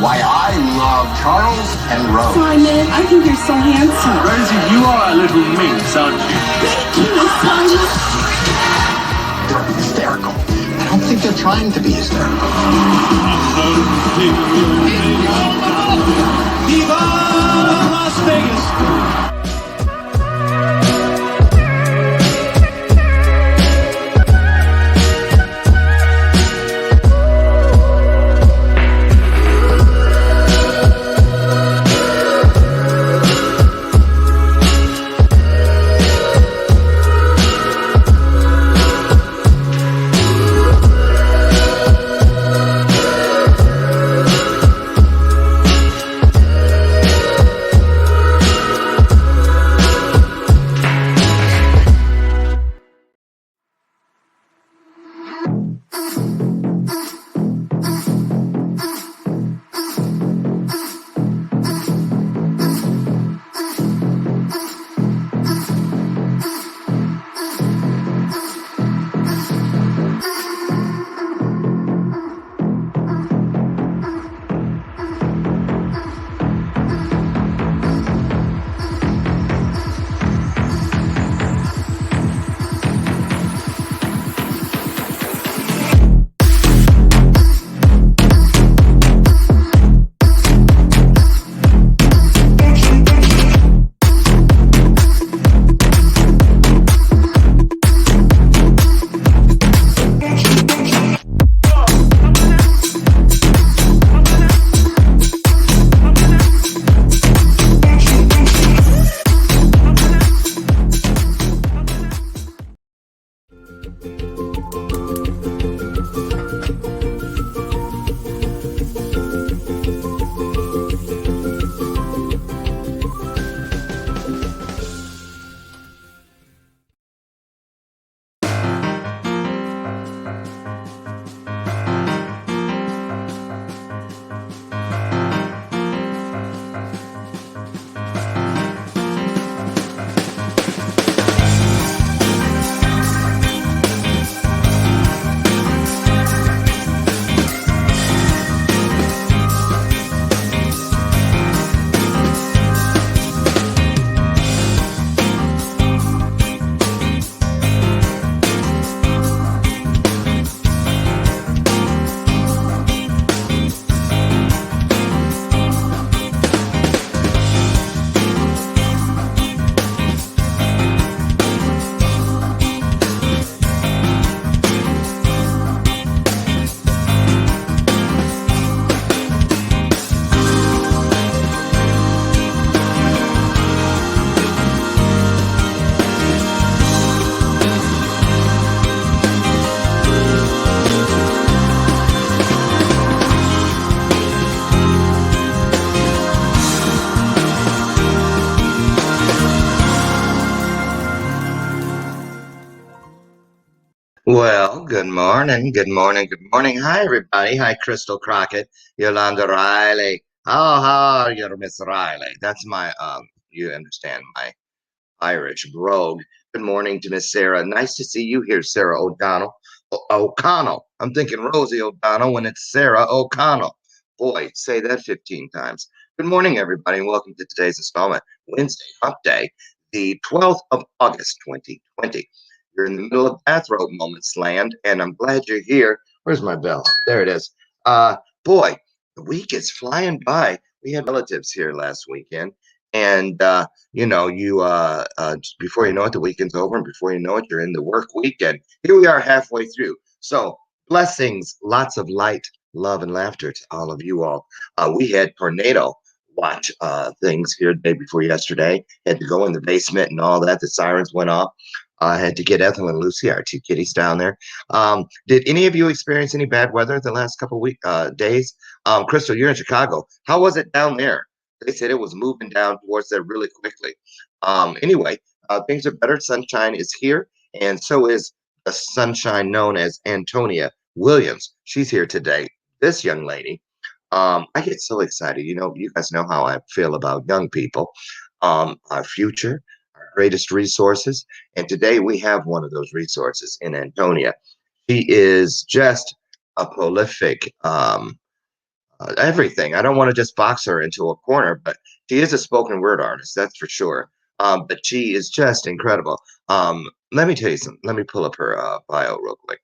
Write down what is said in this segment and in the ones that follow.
why I love Charles and Rose. Simon, I think you're so handsome. Rosie, you are a little minx, aren't you? Thank you, Simon. They're hysterical. I don't think they're trying to be hysterical. Viva Las Vegas! Well, good morning, good morning, good morning. Hi, everybody. Hi, Crystal Crockett, Yolanda Riley. How are you, Miss Riley? That's my, you understand, my Irish brogue. Good morning to Miss Sarah. Nice to see you here, Sarah O'Donnell. O'Connell. I'm thinking Rosie O'Donnell when it's Sarah O'Connell. Boy, say that 15 times. Good morning, everybody, and welcome to today's installment, Wednesday, Hump Day, the 12th of August, 2020. You're in the middle of Bathrobe Moments land, and I'm glad you're here. Where's my bell? There it is. Boy, the week is flying by. We had relatives here last weekend, and before you know it, the weekend's over, and before you know it, you're in the work weekend. Here we are halfway through. So blessings, lots of light, love, and laughter to all of you all. We had tornado watch things here the day before yesterday. Had to go in the basement and all that. The sirens went off. I had to get Ethel and Lucy, our two kitties, down there. Did any of you experience any bad weather the last couple days? Crystal, you're in Chicago. How was it down there? They said it was moving down towards there really quickly. Anyway, things are better. Sunshine is here, and so is the sunshine known as Antonia Williams. She's here today. This young lady, I get so excited. You guys know how I feel about young people, our future, our greatest resources. And today we have one of those resources in Antonia. She is just a prolific everything. I don't want to just box her into a corner, but she is a spoken word artist, that's for sure. But she is just incredible. Let me tell you something. Let me pull up her bio real quick.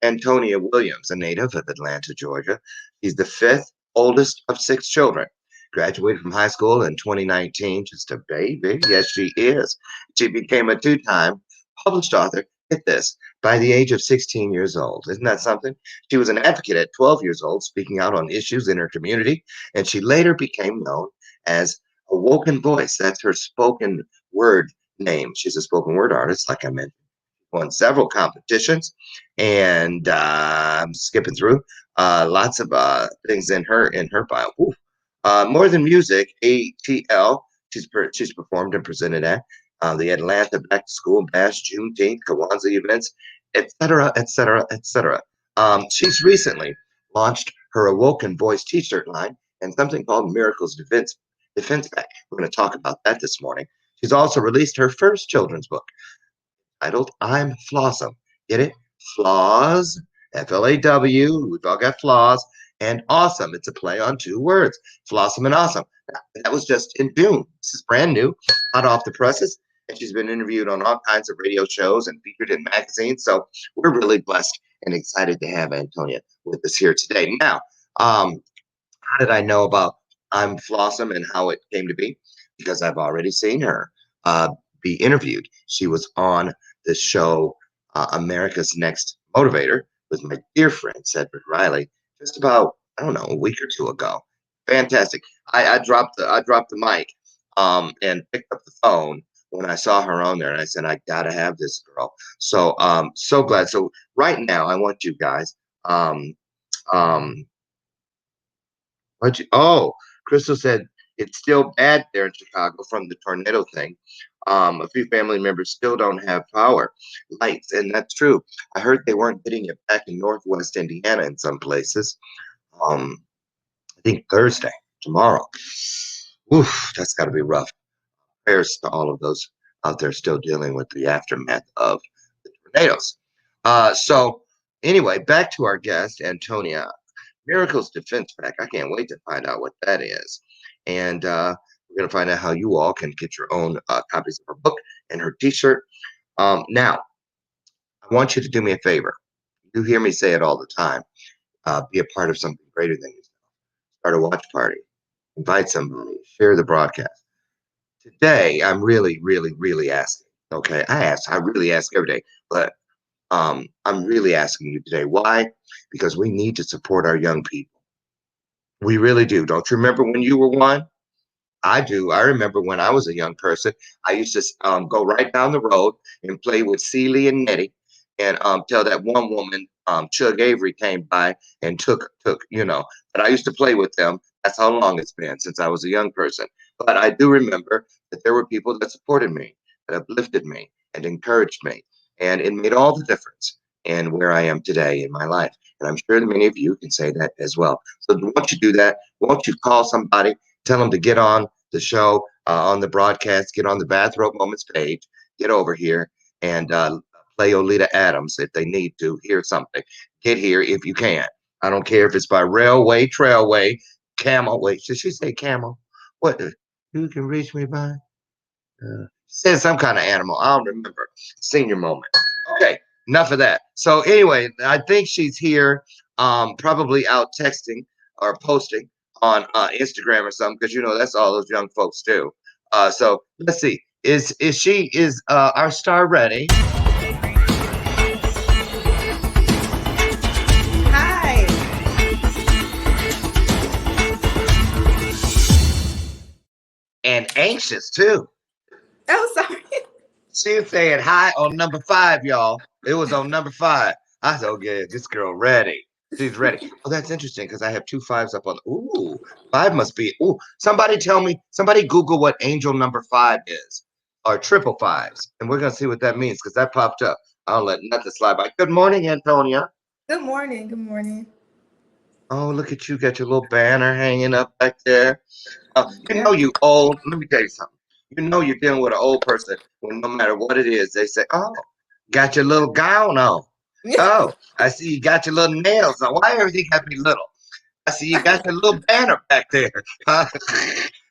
Antonia Williams, a native of Atlanta, Georgia. She's the fifth oldest of six children. Graduated from high school in 2019, just a baby. Yes, she is. She became a two-time published author. Get this, by the age of 16 years old. Isn't that something? She was an advocate at 12 years old, speaking out on issues in her community, and she later became known as Awoken Voice. That's her spoken word name. She's a spoken word artist, like I mentioned. Won several competitions, and I'm skipping through lots of things in her bio. Ooh. More than music, ATL. She's performed and presented at the Atlanta Back to School Bash, Juneteenth, Kwanzaa events, etc., etc., etc. She's recently launched her Awoken Voice T-shirt line and something called Miracles Defense Pack. We're going to talk about that this morning. She's also released her first children's book titled "I'm Flawsome." Get it? Flaws, Flaw. We've all got flaws, and awesome. It's a play on two words, flawsome and awesome. That was just in June. This is brand new, hot off the presses, and she's been interviewed on all kinds of radio shows and featured in magazines. So we're really blessed and excited to have Antonia with us here today. Now, how did I know about I'm Flawsome and how it came to be? Because I've already seen her uh, be interviewed. She was on the show America's Next Motivator with my dear friend Cedric Riley just about, I don't know, a week or two ago. Fantastic. I dropped the mic and picked up the phone when I saw her on there, and I said I gotta have this girl. So so glad. So right now I want you guys um what you, oh, Crystal said it's still bad there in Chicago from the tornado thing. A few family members still don't have power, lights, and that's true. I heard they weren't getting it back in Northwest Indiana in some places. Um, I think Thursday, tomorrow. Oof, that's got to be rough. Prayers to all of those out there still dealing with the aftermath of the tornadoes. So, anyway, back to our guest, Antonia. Miracles Defense Pack. I can't wait to find out what that is. And we're going to find out how you all can get your own copies of her book and her t shirt. Now, I want you to do me a favor. You hear me say it all the time. Be a part of something greater than yourself. Start a watch party. Invite somebody. Share the broadcast. Today, I'm really, really, really asking. Okay, I really ask every day, but I'm really asking you today. Why? Because we need to support our young people. We really do. Don't you remember when you were one? I do. I remember when I was a young person, I used to go right down the road and play with Celie and Nettie, and till that one woman, Chug Avery, came by and took. But I used to play with them. That's how long it's been since I was a young person. But I do remember that there were people that supported me, that uplifted me, and encouraged me, and it made all the difference in where I am today in my life. And I'm sure that many of you can say that as well. So once you do that, won't you call somebody, tell them to get on the show, on the broadcast, get on the Bathrobe Moments page, get over here and play Olita Adams if they need to hear something. Get here if you can. I don't care if it's by railway, trailway, camel. Wait, did she say camel? What? You can reach me by? Said some kind of animal. I don't remember. Senior moment. Okay, enough of that. So anyway, I think she's here, probably out texting or posting on Instagram or something, because that's all those young folks do. So let's see. Is our star ready? Hi. And anxious too. Oh, sorry. She was saying hi on number 5, y'all. It was on number 5. I said, okay, this girl ready. She's ready. Oh, that's interesting because I have 2 5s up on. Ooh, 5 must be. Ooh, somebody tell me. Somebody Google what angel number 5 is, or triple fives, and we're gonna see what that means because that popped up. I'll let nothing slide by. Good morning, Antonia. Good morning. Good morning. Oh, look at you, got your little banner hanging up back there. You Yeah. know you old. Let me tell you something. You know you're dealing with an old person when no matter what it is, they say, "Oh, got your little gown on. Oh, I see you got your little nails on. Why everything got to be little?" I see you got your little banner back there.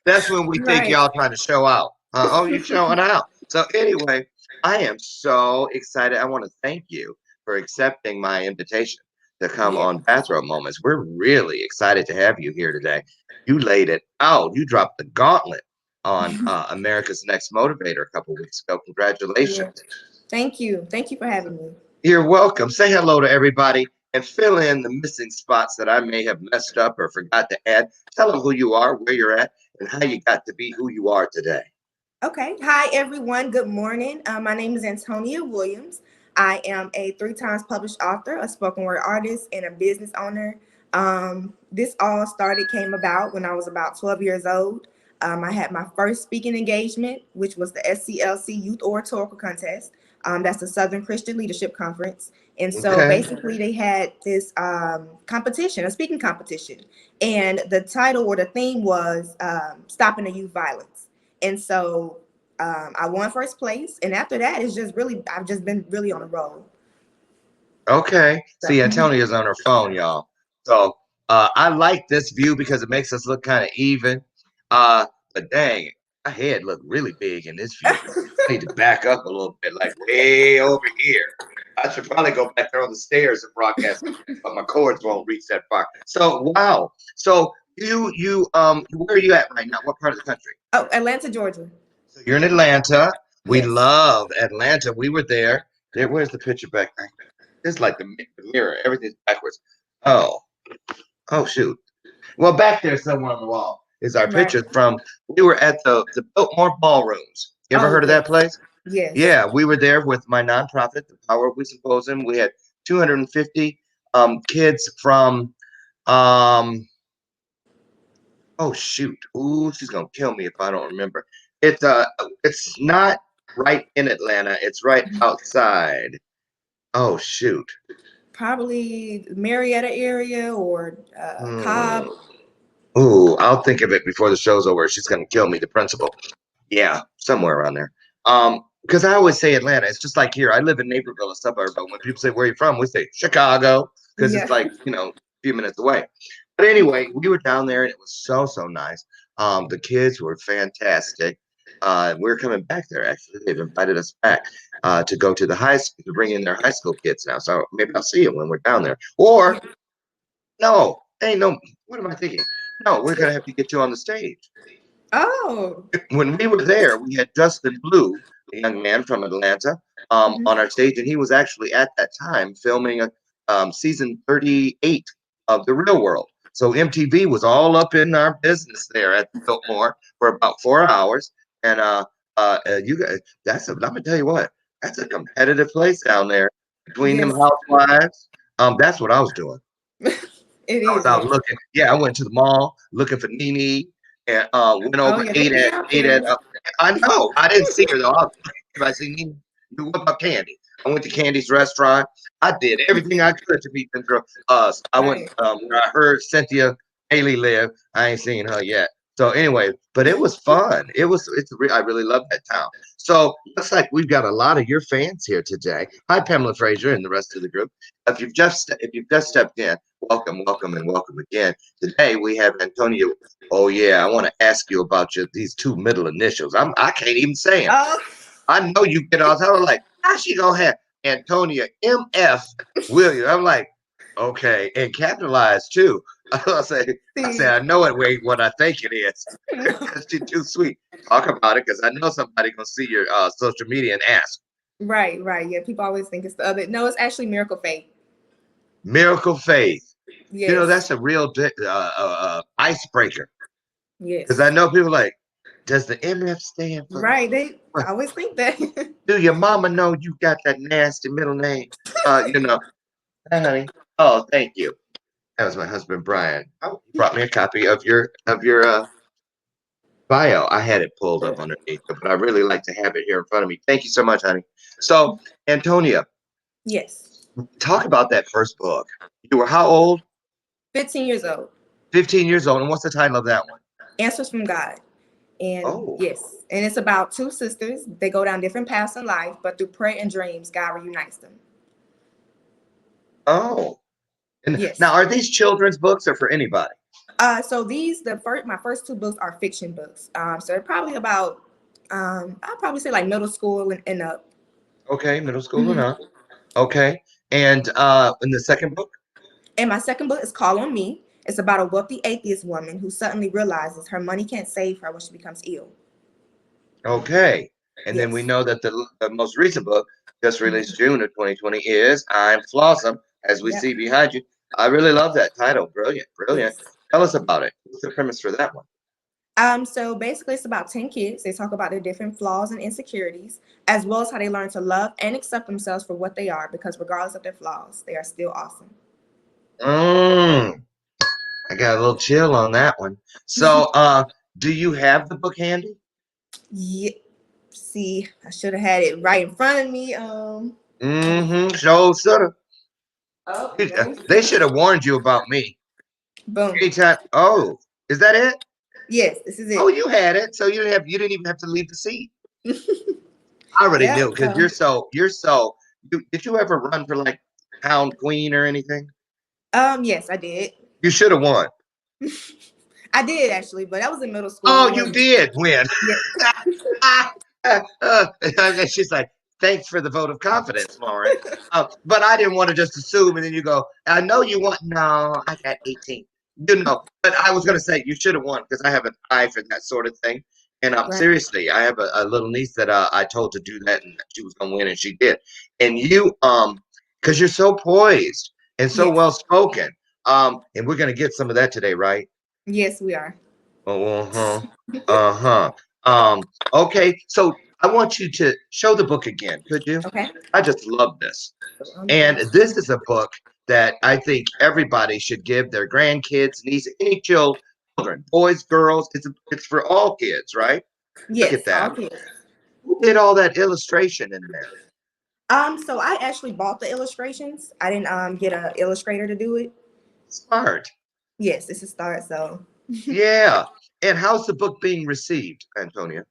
That's when we think Right. y'all trying to show out. Oh, you showing out. So anyway, I am so excited. I want to thank you for accepting my invitation to come Yeah. on Bathrobe Moments. We're really excited to have you here today. You laid it out. You dropped the gauntlet on America's Next Motivator a couple weeks ago. Yeah. Congratulations. Thank you. Thank you for having me. You're welcome. Say hello to everybody and fill in the missing spots that I may have messed up or forgot to add. Tell them who you are, where you're at, and how you got to be who you are today. Okay. Hi, everyone. Good morning. My name is Antonia Williams. I am a 3 times published author, a spoken word artist, and a business owner. This all came about when I was about 12 years old. I had my first speaking engagement, which was the SCLC Youth Oratorical Contest. That's the Southern Christian Leadership Conference. And so Okay. basically, they had this competition, a speaking competition. And the title or the theme was Stopping the Youth Violence. And so I won first place. And after that, I've just been really on a roll. Okay. So, See, Antonia's on her phone, y'all. So I like this view because it makes us look kind of even. But dang, my head look really big in this view. I need to back up a little bit, like way over here. I should probably go back there on the stairs and broadcast, but my cords won't reach that far. So wow. So where are you at right now? What part of the country? oh, Atlanta, Georgia. So you're in Atlanta. We Yes. love Atlanta. We were there. Where's the picture back? It's like the mirror. Everything's backwards. Oh, oh shoot. Well, back there somewhere on the wall is our Right. picture from. We were at the Biltmore Ballrooms. You ever Oh, heard of that yes. place? Yes. Yeah, we were there with my nonprofit, the Power of We Symposium. We had 250 kids from oh shoot. Ooh, she's gonna kill me if I don't remember. It's not right in Atlanta, it's right outside. Oh shoot. Probably Marietta area or Hmm. Cobb. Ooh, I'll think of it before the show's over. She's gonna kill me, the principal. Yeah, somewhere around there. Because I always say Atlanta. It's just like here. I live in Naperville, a suburb, but when people say where you from, we say Chicago because Yeah. it's like, a few minutes away. But anyway, we were down there and it was so, so nice. The kids were fantastic. We're coming back there actually. They've invited us back to go to the high school to bring in their high school kids now. So maybe I'll see you when we're down there. Or no, ain't no. What am I thinking? No, we're gonna have to get you on the stage. Oh. When we were there, we had Justin Blue, a young man from Atlanta, Mhm. on our stage, and he was actually at that time filming season 38 of The Real World. So MTV was all up in our business there at the Biltmore for about 4 hours. And you guys, I'm gonna tell you what, that's a competitive place down there between them Yes. housewives. That's what I was doing. It I was is. out Yes. looking. Yeah, I went to the mall looking for Nene and went Oh, over, yeah. They be out ate there. at. I know. I didn't see her though. If I see Nene, what about Candy? I went to Candy's restaurant. I did everything I could to meet them girl. I went Right. where I heard Cynthia Haley live. I ain't seen her yet. So anyway, but it was fun. I really love that town. So looks like we've got a lot of your fans here today. Hi, Pamela Frazier and the rest of the group. If you've just stepped in, welcome, welcome, and welcome again. Today we have Antonio. Oh yeah, I want to ask you about these two middle initials. I can't even say them. Oh. I know you get all the time like, how she gonna have Antonia MF Williams? I'm like, okay, and capitalized too. I say, I know it ain't what I think it is. Because she's too sweet. Talk about it because I know somebody gonna see your social media and ask. Right. Right. Yeah. People always think it's the other. No, it's actually Miracle Faith. Miracle Faith. Yes. That's a real icebreaker because I Yes. know people like, does the MF stand for Right. They what? always think that. Do your mama know you got that nasty middle name? You know, hi, honey. Oh, thank you. That was my husband Brian. Oh, he brought me a copy of your bio. I had it pulled up underneath, but I really like to have it here in front of me. Thank you so much, honey. So, Antonia, Yes. talk about that first book. You were how old? 15 years old. 15 years old. And what's the title of that one? Answers from God. And Oh, yes, and it's about two sisters. They go down different paths in life, but through prayer and dreams, God reunites them. oh. And Yes. now, are these children's books or for anybody? So my first two books are fiction books. So they're probably about, I'll probably say like middle school and up. Okay, middle school and Mhm. up. Okay. And in the second book? And my second book is Call on Me. It's about a wealthy atheist woman who suddenly realizes her money can't save her when she becomes ill. Okay. And then we Yes. know that the most recent book, just released June of 2020, is I'm Flawsome, as we Yep. see behind you. I really love that title. Brilliant, brilliant. Yes. Tell us about it. What's the premise for that one? So basically it's about 10 kids. They talk about their different flaws and insecurities, as well as how they learn to love and accept themselves for what they are, because regardless of their flaws, they are still awesome. Mm, I got a little chill on that one. So, do you have the book handy? Yeah. See, I should have had it right in front of me. Let me Mm-hmm. So shoulda. oh, let me They see. should have warned you about me. Boom. Anytime. Oh, is that it? Yes, this is Oh, it. you had it. So you didn't even have to leave the seat. I already Yeah. knew because did you ever run for like Pound Queen or anything? Yes, I did. You should have won. I did actually, but that was in middle school. Oh, It you wasn't. did win. Yeah. And she's like, thanks for the vote of confidence, Loren. But I didn't want to just assume, and then you go, I know you want. No, I got 18. But I was going to say you should have won because I have an eye for that sort of thing. And Right. seriously, I have a little niece that I told to do that, and she was going to win, and she did. And you, because you're so poised and so Yes. well spoken, and we're going to get some of that today, right? Yes, we are. Oh, uh-huh. Uh-huh. Okay, so I want you to show the book again, could you? Okay. I just love this. So, And this is a book that I think everybody should give their grandkids, nieces, any children, boys, girls. It's for all kids, right? Look at yes, all that. kids. Who did all that illustration in there? So I actually bought the illustrations. I didn't get an illustrator to do it. Smart. Yes, it's a start. So Yeah. And how's the book being received, Antonia?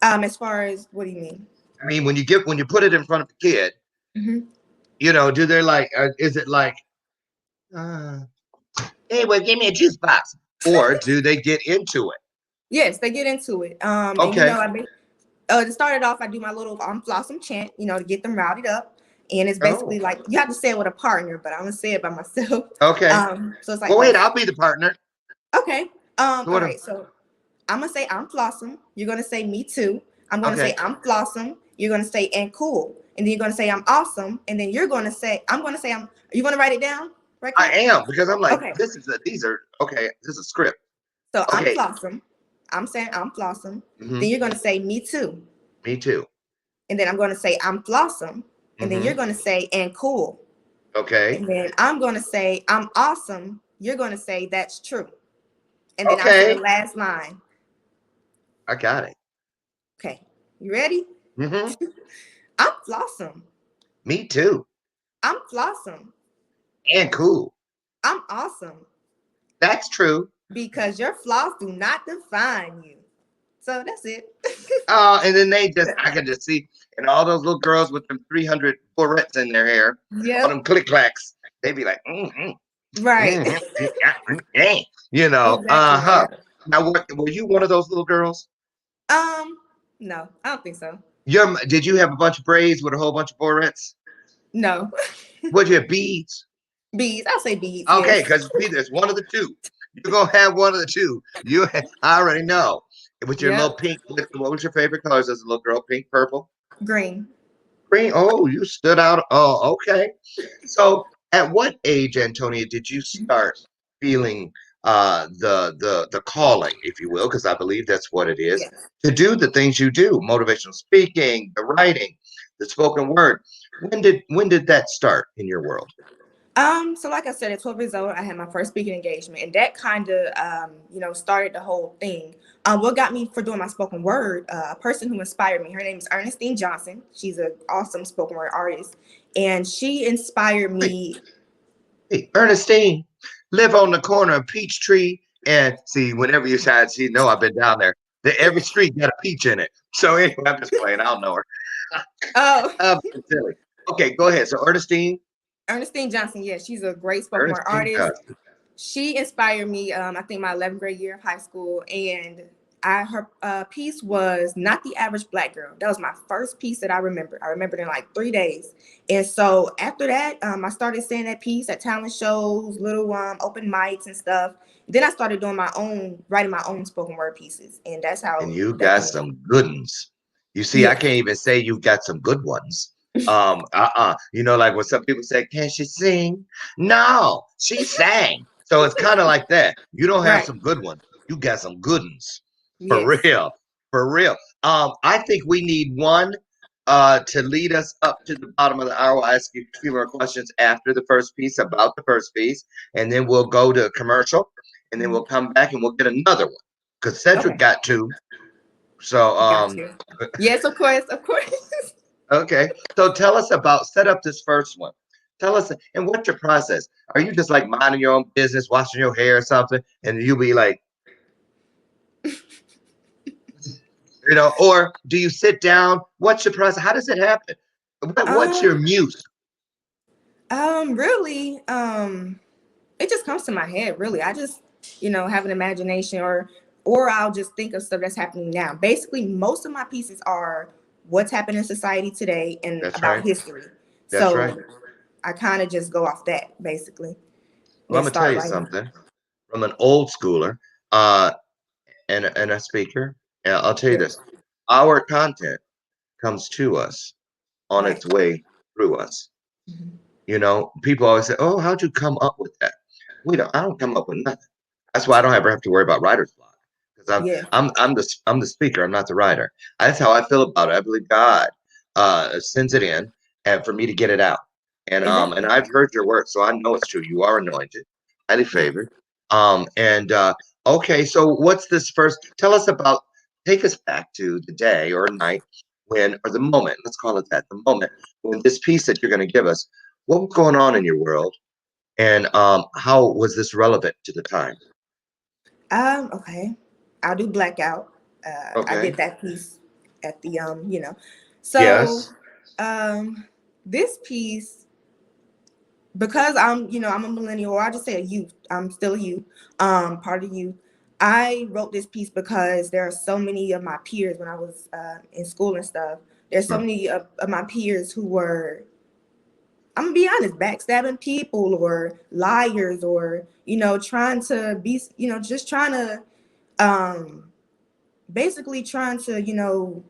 as far as what do you mean? I mean, when you put it in front of a kid, Hmm. do they like? Is it like, uh, hey, well, give me a juice box, or do they get into it? Yes, they get into it. And Okay. to start it off, I do my little flossom chant, to get them routed up. And it's basically Oh, like you have to say it with a partner, but I'm gonna say it by myself. okay. So it's like Well, wait, like I'll be the partner. okay. All What? right. So I'm gonna say I'm Flossom. You're gonna say me too. I'm gonna Okay. say I'm Flossom. You're gonna say and cool. And then you're gonna say I'm awesome. And then I'm gonna say I'm you wanna write it down right I quick? am because I'm like, Okay. these are okay. This is a script. So I'm Okay. Flossom. I'm saying I'm Flossom. Hmm. Then you're gonna say me too. Me too. And then I'm gonna say I'm Flossom. And then Hmm. you're gonna say and cool. Okay. And then I'm gonna say I'm awesome. You're gonna say that's true. And then I'll say the Okay. last line. I got it. Okay. You ready? Hmm. I'm Flossom. Me too. I'm Flossom. And cool. I'm awesome That's true. because your flaws do not define you. So that's it. And then I could just see, and all those little girls with them 300 barrettes in their hair, all Yep. them click clacks, they'd be like, mm-hmm. Right. Exactly. Uh-huh. Right. Now, were you one of those little girls? Um, no, I don't think so. Did you have a bunch of braids with a whole bunch of barrettes? No. Would you have beads? Beads. I'll say beads, Okay, yes. because there's one of the two. You're gonna have one of the two. I already know. With your little Yep. pink, what was your favorite colors as a little girl? Pink, purple, Green. green. Oh, you stood out. Oh, okay. So, at what age, Antonia, did you start feeling the calling, if you will, because I believe that's what it is, Yes. to do the things you do, motivational speaking, the writing, the spoken word. When did that start in your world? So like I said, at 12 years old, I had my first speaking engagement, and that kind of, started the whole thing. What got me for doing my spoken word? A person who inspired me. Her name is Ernestine Johnson. She's an awesome spoken word artist, and she inspired Wait, me. hey, Ernestine, live on the corner of Peachtree and see. Whenever you said, she know I've been down there. Every street got a peach in it. So anyway, I'm just playing. I don't know her. Oh, I'm being silly. Okay, go ahead. So Ernestine. Ernestine Johnson, yes, she's a great spoken word Ernestine artist. Johnson. She inspired me. I think my 11th grade year of high school, and her piece was "Not the Average Black Girl." That was my first piece that I remember. I remembered in like 3 days, and so after that, I started saying that piece at talent shows, little open mics and stuff. Then I started doing my own, writing my own spoken word pieces, and that's And how you that got came. some good ones. You see, I Yeah, can't even say you got some good ones. You know, like when some people say, "Can she sing?" No, she sang. So it's kind of like that. You don't have right. some good ones. You got some good ones. For Yes. real. For real. I think we need one to lead us up to the bottom of the hour. I'll ask you a few more questions after the first piece about the first piece, and then we'll go to a commercial, and then we'll Mhm. come back and we'll get another one. Because Cedric Okay, got two. So, got you. Yes, of course, of course. okay. So tell us about set up this first one. Tell us, and what's your process? Are you just like minding your own business, washing your hair or something, and you'll be like, or do you sit down? What's your process? How does it happen? What's your Um, muse? really, it just comes to my head. Really, I just, have an imagination, or I'll just think of stuff that's happening now. Basically, most of my pieces are what's happening in society today and That's about right. history. That's right. So I kind of just go off that basically. Well, Then I'm gonna tell start you writing. something from an old schooler, uh, and a speaker. And I'll tell you Yeah. this: our content comes to us on Right. its way through us. Mhm. People always say, "Oh, how'd you come up with that?" I don't come up with nothing. That's why I don't ever have to worry about writer's block because Yeah. I'm the speaker. I'm not the writer. That's how I feel about it. I believe God sends it in and for me to get it out. And Exactly. I've heard your work, so I know it's true. You are anointed, highly Yeah. favored. And okay, so what's this first? Tell us about. Take us back to the day or night when, or the moment. Let's call it that. The moment when this piece that you're going to give us. What was going on in your world? And how was this relevant to the time? Okay. I'll do Blackout. I Okay. did that piece at the So Yes. this piece, because I'm a millennial, or I just say a youth. I'm still a youth, part of the youth. I wrote this piece because there are so many of my peers when I was in school and stuff. There's so Mm. many of my peers who were, I'm gonna be honest, backstabbing people or liars, or trying to be, just trying to basically trying to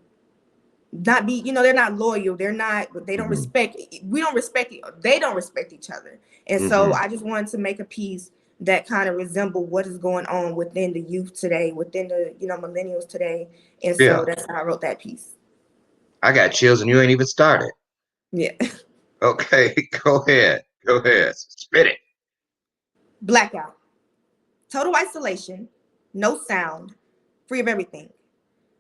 not be, they're not loyal, they don't Hmm. respect, we don't respect, they don't respect each other. And so Hmm. I just wanted to make a piece that kind of resemble what is going on within the youth today, within the millennials today. And so Yeah. that's how I wrote that piece. I got chills and you ain't even started. Yeah. Okay. Go ahead. Go ahead. Spit it. Blackout. Total isolation, no sound, free of everything.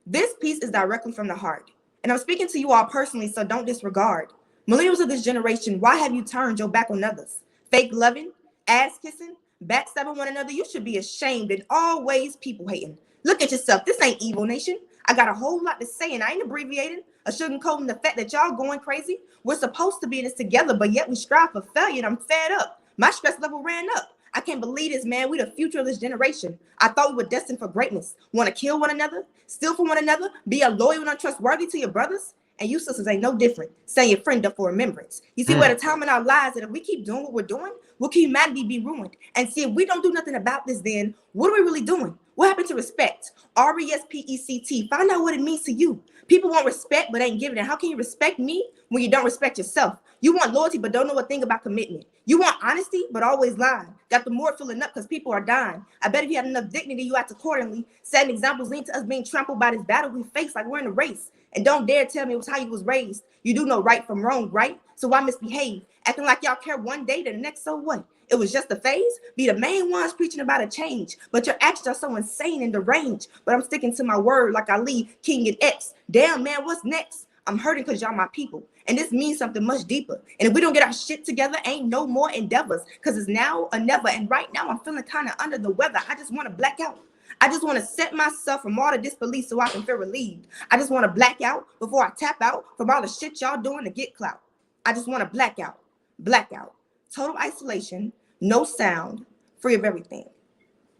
This piece is directly from the heart. And I'm speaking to you all personally, so don't disregard. Millennials of this generation, why have you turned your back on others? Fake loving, ass kissing, backstabbing one another. You should be ashamed and always people hating. Look at yourself. This ain't evil nation. I got a whole lot to say, and I ain't abbreviating or sugarcoating the fact that y'all going crazy. We're supposed to be in this together, but yet we strive for failure, and I'm fed up. My stress level ran up. I can't believe this, man. We the future of this generation. I thought we were destined for greatness. Want to kill one another, steal from one another, be a loyal and untrustworthy to your brothers? And you sisters ain't no different. Setting your friend up for remembrance. You see, we're Mm. at a time in our lives that if we keep doing what we're doing, will humanity be ruined? And see, if we don't do nothing about this, then what are we really doing? What happened to respect? RESPECT. Find out what it means to you. People want respect but ain't giving it. How can you respect me when you don't respect yourself? You want loyalty but don't know a thing about commitment. You want honesty but always lie. Got the more filling up because people are dying. I bet if you had enough dignity, you act accordingly. Setting examples lead to us being trampled by this battle we face like we're in a race. And don't dare tell me it was how you was raised. You do know right from wrong, right? So why misbehave? Acting like y'all care one day to the next, so what? It was just a phase. Be the main ones preaching about a change. But your actions are so insane and deranged. But I'm sticking to my word like Ali, King and X. Damn, man, what's next? I'm hurting because y'all my people. And this means something much deeper. And if we don't get our shit together, ain't no more endeavors. Because it's now or never. And right now, I'm feeling kind of under the weather. I just want to black out. I just want to set myself from all the disbelief so I can feel relieved. I just want to black out before I tap out from all the shit y'all doing to get clout. I just want to black out, black out, total isolation, no sound, free of everything.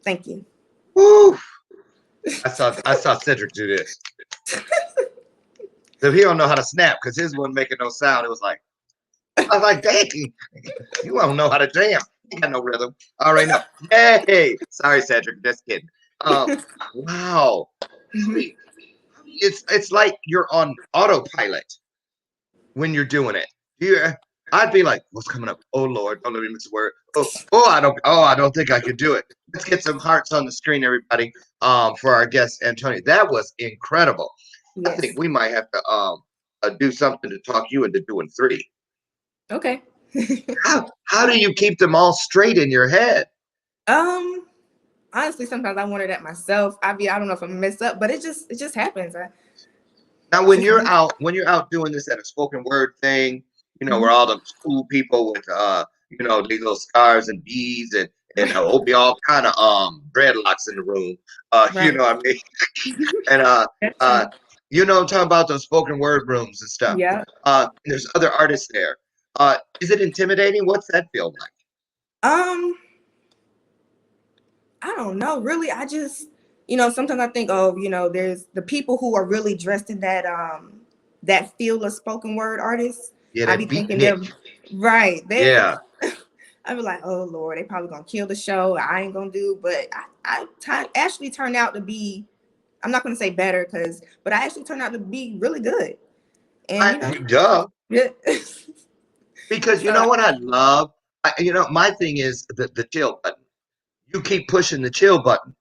Thank you. Woo! I saw Cedric do this. So he don't know how to snap because his wasn't making no sound. It was like, I was like, dang, you don't know how to jam. You got no rhythm. All right, no. Hey, sorry, Cedric, just kidding. Wow. Really, it's like you're on autopilot when you're doing it. I'd be like, what's coming up? Oh Lord, don't let me miss a word. I don't think I could do it. Let's get some hearts on the screen, everybody. For our guest Antonio. That was incredible. Yes. I think we might have to do something to talk you into doing 3. Okay. How do you keep them all straight in your head? Honestly, sometimes I wonder that myself. I don't know if I'm mess up, but it just happens. Now, when you're out doing this at a spoken word thing, where all the cool people with these little scars and beads and it'll be all kind of dreadlocks in the room. Right. You know what I mean? And I'm talking about those spoken word rooms and stuff. Yeah. There's other artists there. Is it intimidating? What's that feel like? I don't know. Really, I just, sometimes I think, there's the people who are really dressed in that field of spoken word artists. Yeah, I be thinking they're right. Yeah. I be like, oh Lord, they probably gonna kill the show. I ain't gonna do, but I actually turned out to be, I'm not gonna say better but I actually turned out to be really good. And duh. Yeah. Because you know what I love? My thing is the chill button. You keep pushing the chill button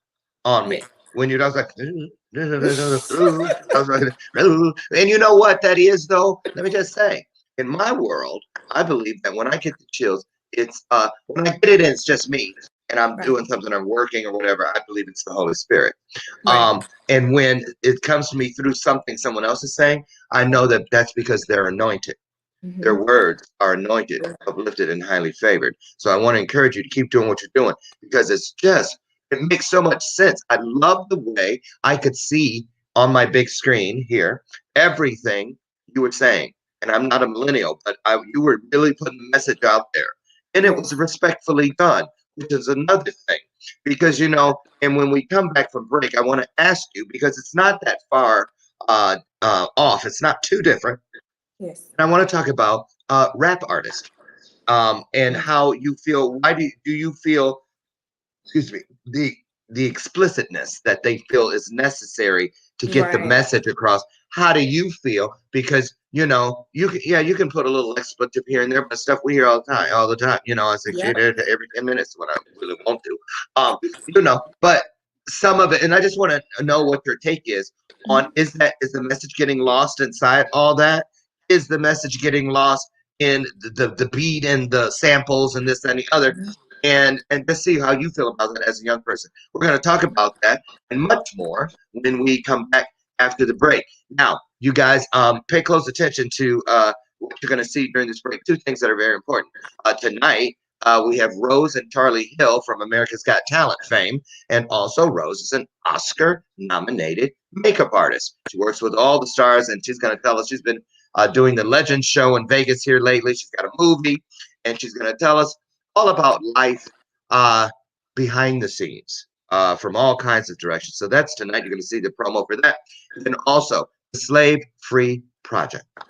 on me when I was like, and you know what that is though? Let me just say, in my world, I believe that when I get the chills, it's when I get it and it's just me and I'm doing something, I'm working or whatever, I believe it's the Holy Spirit. And when it comes to me through something someone else is saying, I know that that's because they're anointed. Their words are anointed, uplifted, and highly favored. So I want to encourage you to keep doing what you're doing because it makes so much sense. I love the way I could see on my big screen here everything you were saying. And I'm not a millennial, but you were really putting the message out there. And it was respectfully done, which is another thing. Because, and when we come back from break, I want to ask you, because it's not that far off. It's not too different. Yes. And I want to talk about rap artists and how you feel. Why do you feel? Excuse me. The explicitness that they feel is necessary to get the message across. How do you feel? Because you can put a little expletive here and there, but stuff we hear all the time. I say shit every 10 minutes when I really want to. But some of it, and I just want to know what your take is on is the message getting lost inside all that? Is the message getting lost in the beat and the samples and this and the other? And just see how you feel about that as a young person. We're going to talk about that and much more when we come back after the break. Now, you guys, pay close attention to what you're going to see during this break. 2 things that are very important. Tonight, we have Rose and Charlie Hill from America's Got Talent fame, and also Rose is an Oscar-nominated makeup artist. She works with all the stars, and she's going to tell us she's been doing the Legend show in Vegas here lately. She's got a movie, and she's going to tell us all about life behind the scenes from all kinds of directions. So that's tonight. You're going to see the promo for that. And then also the Slave Free Project. I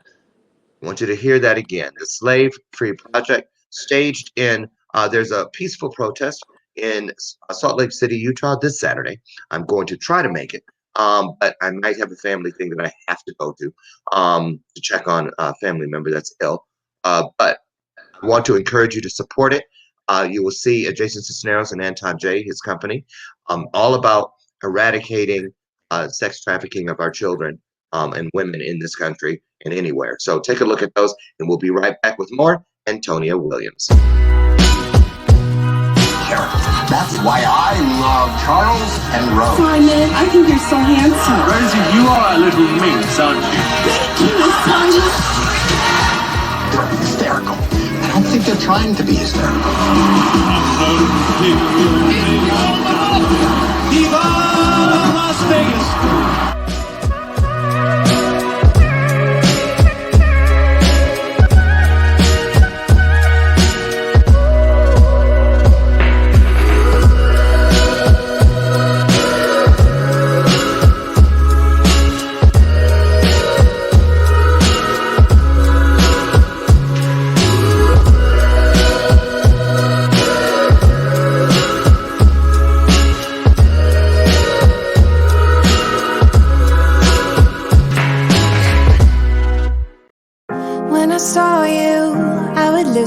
want you to hear that again. The Slave Free Project staged in, there's a peaceful protest in Salt Lake City, Utah this Saturday. I'm going to try to make it. But I might have a family thing that I have to go to check on a family member that's ill. But I want to encourage you to support it. You will see Jason Cisneros and Anton J, his company, all about eradicating sex trafficking of our children and women in this country and anywhere. So take a look at those, and we'll be right back with more Antonia Williams. That's why I love Charles and Rose. Simon, I think you're so handsome. Rosie, you are a little minx, aren't you? Thank you, Simon. They're hysterical. I don't think they're trying to be hysterical. Viva Las Vegas!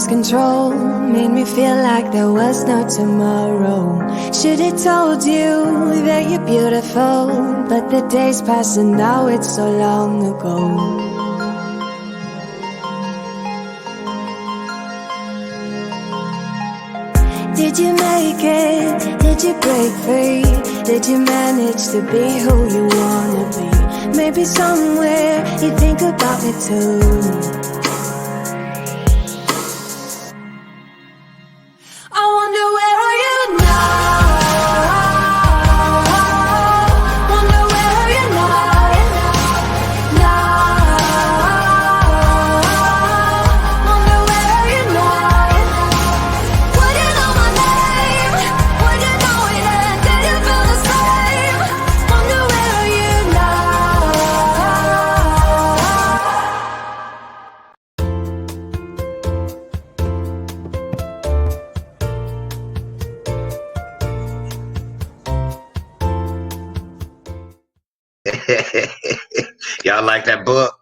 lost control, made me feel like there was no tomorrow. Should've told you that you're beautiful, but the days pass and now it's so long ago. Did you make it? Did you break free? Did you manage to be who you wanna be? Maybe somewhere you think about me too. I wonder where are you now? Wonder where are you now? Wonder where are you now? Would you know my name? Would you know it and did you feel the same? Wonder where are you Y'all like that book?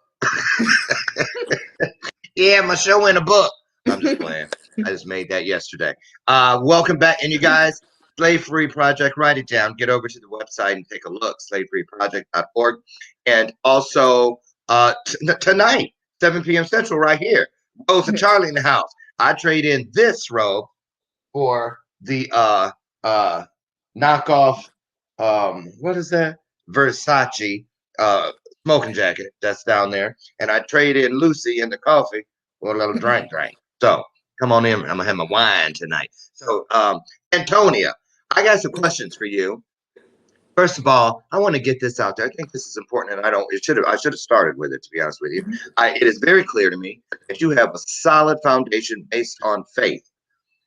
Yeah, my show in a book. I'm just playing. I just made that yesterday. Welcome back. And you guys, Slave Free Project, write it down. Get over to the website and take a look, slavefreeproject.org. And also tonight, 7 p.m. Central, right here. Rose and Charlie in the house. I trade in this robe for the knockoff, what is that? Versace smoking jacket that's down there. And I trade in Lucy in the coffee for a little drink. So come on in. I'm gonna have my wine tonight. So Antonia, I got some questions for you. First of all, I want to get this out there. I think this is important, and I should have started with it, to be honest with you. It is very clear to me that you have a solid foundation based on faith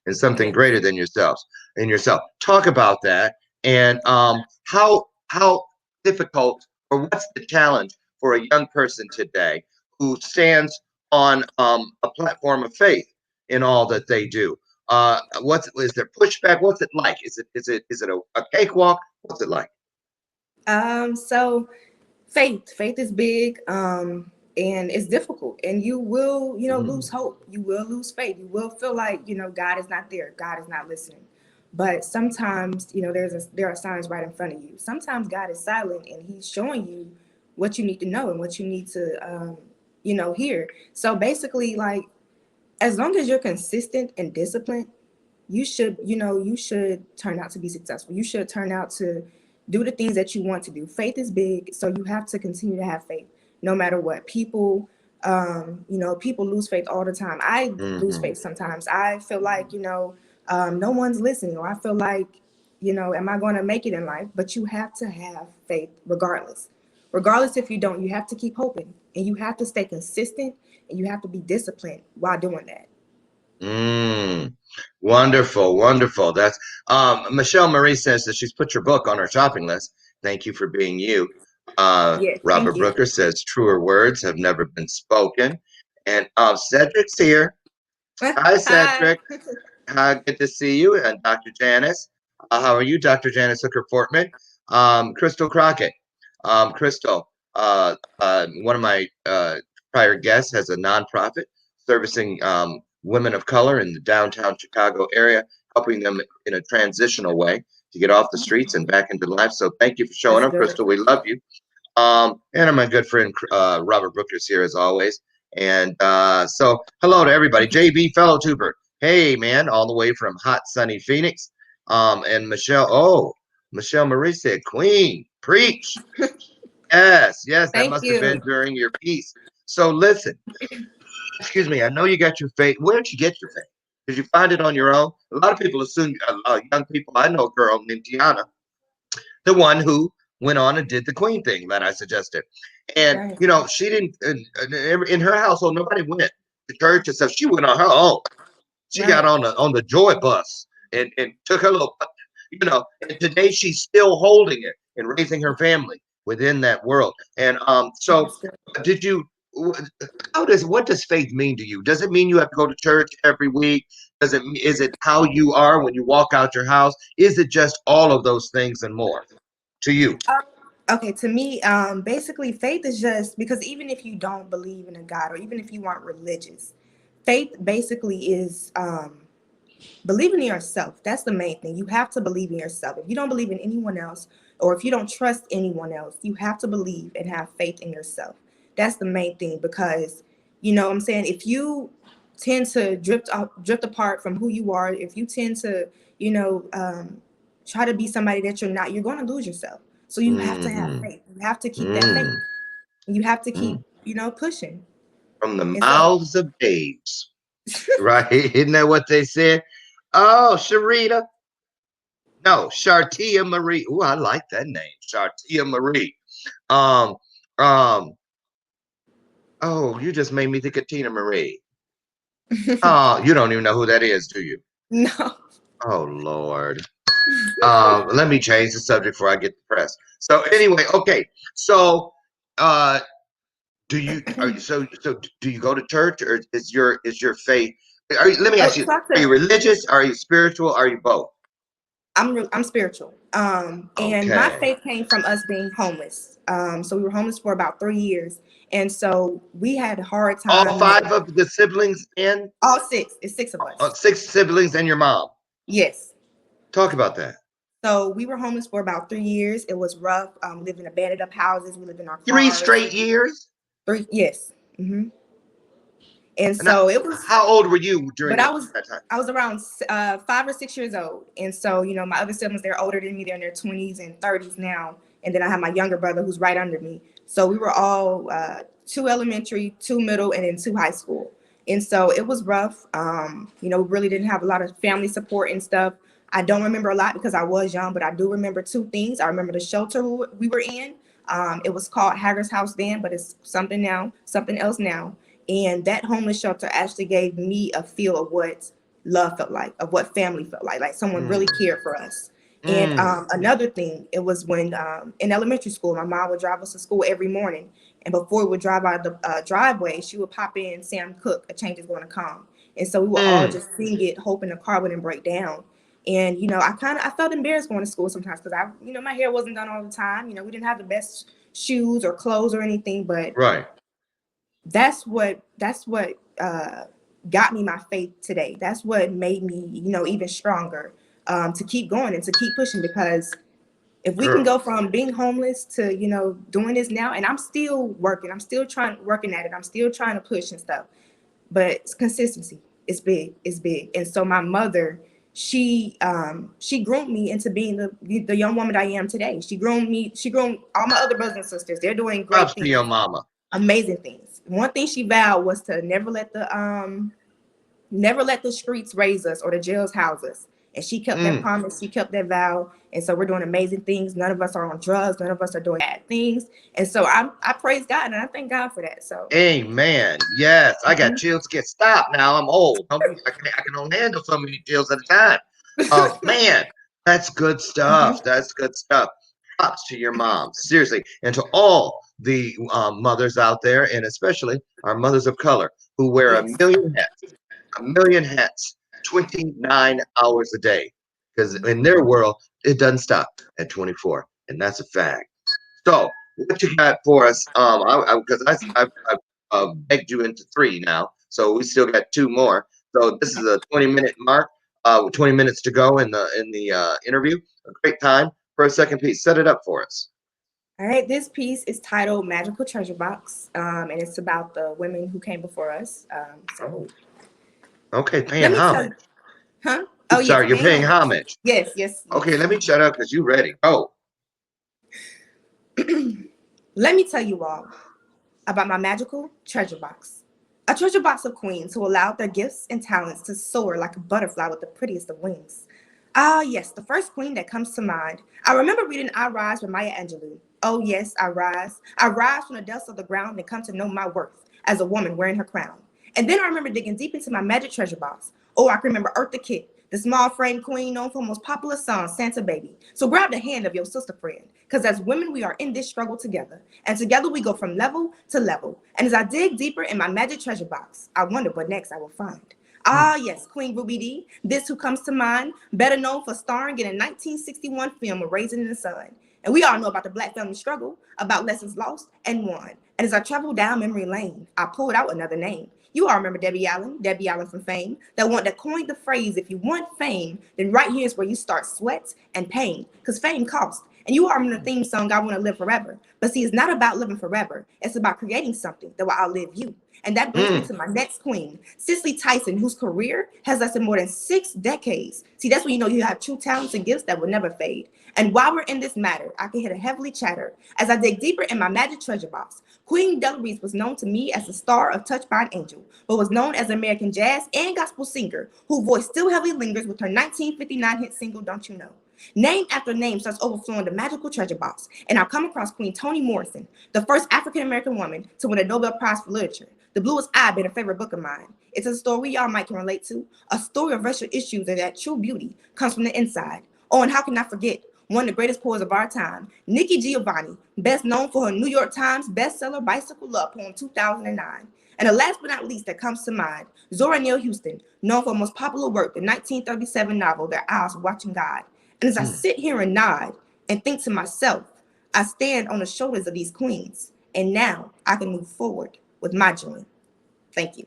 and something greater than yourselves in yourself. Talk about that, and how difficult or what's the challenge for a young person today who stands on a platform of faith in all that they do. What's is there pushback? What's it like? Is it a cakewalk? What's it like? So faith is big, and it's difficult, and you will, lose hope. You will lose faith. You will feel like, God is not there. God is not listening. But sometimes, there are signs right in front of you. Sometimes God is silent and he's showing you what you need to know and what you need to, hear. So basically, like, as long as you're consistent and disciplined, you should turn out to be successful. You should turn out to do the things that you want to do. Faith is big, so you have to continue to have faith no matter what. People people lose faith all the time. I lose faith sometimes. I feel like, no one's listening, or I feel like, am I going to make it in life? But you have to have faith regardless. Regardless, if you don't, you have to keep hoping, and you have to stay consistent, and you have to be disciplined while doing that. Wonderful, wonderful. That's Michelle Marie says that she's put your book on her shopping list. Thank you for being you. Yes, thank Robert you. Brooker says truer words have never been spoken. And Cedric's here. Hi, Cedric. Good to see you. And Dr. Janice. How are you, Dr. Janice Hooker Fortman? Crystal Crockett. Crystal, one of my prior guests, has a nonprofit servicing women of color in the downtown Chicago area, helping them in a transitional way to get off the streets and back into life. So thank you for showing That's up, good. Crystal. We love you. And my good friend Robert Brooker's here as always. And so hello to everybody. JB Fellow Tuber. Hey, man, all the way from hot, sunny Phoenix. And Michelle Marie said, Queen, preach. Yes, that Thank must have you. been during your piece. So listen, excuse me, I know you got your faith. Where'd you get your faith? Did you find it on your own? A lot of people assume, young people, I know a girl named Tiana, the one who went on and did the Queen thing that I suggested. And, Right. she didn't, in her household, nobody went to church and stuff. She went on her own. She got Right. on the joy bus and took her little, and today she's still holding it and raising her family within that world. And so That's good. did you, what does faith mean to you? Does it mean you have to go to church every week? Is it how you are when you walk out your house? Is it just all of those things and more to you? Okay, to me, basically, faith is just because even if you don't believe in a God, or even if you aren't religious, Faith basically is believing in yourself. That's the main thing. You have to believe in yourself. If you don't believe in anyone else, or if you don't trust anyone else, you have to believe and have faith in yourself. That's the main thing, because what I'm saying, if you tend to drift apart from who you are, if you tend to, try to be somebody that you're not, you're going to lose yourself. So you have to have Mm-hmm. faith. You have to keep that faith. You have to keep, pushing. From the And so, mouths of babes, right? Isn't that what they said? Oh, Sharita. No, Shartia Marie. Oh, I like that name, Shartia Marie. Um, um. Oh, you just made me think of Tina Marie. Oh, you don't even know who that is, do you? no. Oh Lord. Let me change the subject before I get depressed. So anyway, okay. So, do you go to church, or is your faith? Let me ask you: Are you religious? Are you spiritual? Are you both? I'm spiritual. And my Okay. faith came from us being homeless. So we were homeless for about 3 years, and so we had a hard All time. five of the siblings in All six. It's six of us. six siblings and your mom. Yes. Talk about that. So we were homeless for about 3 years. It was rough. We lived in abandoned up houses. We lived in our Three cars. straight years. Three. Yes. And And I, so it was. how old were you during But that time? I was around 5 or 6 years old, and so my other siblings, they're older than me. They're in their 20s and 30s now, and then I have my younger brother who's right under me. So we were all two elementary, two middle, and then two high school, and so it was rough. We really didn't have a lot of family support and stuff. I don't remember a lot because I was young, but I do remember two things. I remember the shelter we were in. It was called Hager's House then, but it's something else now. And that homeless shelter actually gave me a feel of what love felt like, of what family felt like someone really cared for us. And another thing, it was when in elementary school, my mom would drive us to school every morning. And before we would drive out the driveway, she would pop in Sam Cooke, A Change Is Going to Come. And so we would all just sing it, hoping the car wouldn't break down. And, I felt embarrassed going to school sometimes because my hair wasn't done all the time. We didn't have the best shoes or clothes or anything, but Right. that's what got me my faith today. That's what made me, even stronger, to keep going and to keep pushing, because if we can Girl. go from being homeless to, doing this now, and I'm still working, working at it. I'm still trying to push and stuff, but it's consistency. It's big. And so my mother, she groomed me into being the young woman I am today. She groomed all my other brothers and sisters. They're doing great Props to things, your mama. amazing things. One thing she vowed was to never let the streets raise us or the jails house us. And she kept that promise. She kept that vow. And so we're doing amazing things. None of us are on drugs. None of us are doing bad things. And so I praise God and I thank God for that. So Amen. Yes, I got chills. Get stop now. I'm old. I can only handle so many chills at a time. Man, that's good stuff. That's good stuff. Props to your mom, seriously, and to all the mothers out there, and especially our mothers of color who wear yes. a million hats, 29 hours a day, because in their world it doesn't stop at 24, and that's a fact. So, what you got for us? Because I begged you into three now, so we still got two more. So this is a 20-minute mark. 20 minutes to go in the interview. A great time for a second piece. Set it up for us. All right. This piece is titled Magical Treasure Box. And it's about the women who came before us. Okay, Let paying me tell homage. you. Huh? Oh, Oops, yes. sorry, you're paying Homage. homage. Yes. Okay, let me shut up because you ready. Go. Let me tell you all about my magical treasure box. A treasure box of queens who allowed their gifts and talents to soar like a butterfly with the prettiest of wings. Ah, yes, the first queen that comes to mind. I remember reading I Rise by Maya Angelou. Oh, yes, I rise. I rise from the depths of the ground and come to know my worth as a woman wearing her crown. And then I remember digging deep into my magic treasure box. Oh, I can remember Eartha Kitt, the small frame queen known for her most popular song, Santa Baby. So grab the hand of your sister friend, because as women, we are in this struggle together. And together we go from level to level. And as I dig deeper in my magic treasure box, I wonder what next I will find. Ah, yes, Queen Ruby Dee, this who comes to mind, better known for starring in a 1961 film, A Raisin in the Sun. And we all know about the Black family struggle, about lessons lost and won. And as I travel down memory lane, I pulled out another name. You all remember Debbie Allen from Fame, that coined the phrase, if you want fame, then right here is where you start sweat and pain, because fame costs. And you are in the theme song, I Want to Live Forever. But see, it's not about living forever. It's about creating something that will outlive you. And that brings me to my next queen, Cicely Tyson, whose career has lasted more than 6 decades. See, that's when you know you have true talents and gifts that will never fade. And while we're in this matter, I can hear a heavily chatter as I dig deeper in my magic treasure box. Queen Della Reese was known to me as the star of Touched by an Angel, but was known as an American jazz and gospel singer whose voice still heavily lingers with her 1959 hit single, Don't You Know? Name after name starts overflowing the magical treasure box, and I've come across Queen Toni Morrison, the first African-American woman to win a Nobel Prize for Literature. The Bluest Eye been a favorite book of mine. It's a story y'all might can relate to, a story of racial issues and that true beauty comes from the inside. Oh, and how can I forget one of the greatest poets of our time, Nikki Giovanni, best known for her New York Times bestseller Bicycle Love poem 2009. And the last but not least that comes to mind, Zora Neale Hurston, known for her most popular work, the 1937 novel, Their Eyes Watching God. And as I sit here and nod and think to myself, I stand on the shoulders of these queens, and now I can move forward with my journey. Thank you.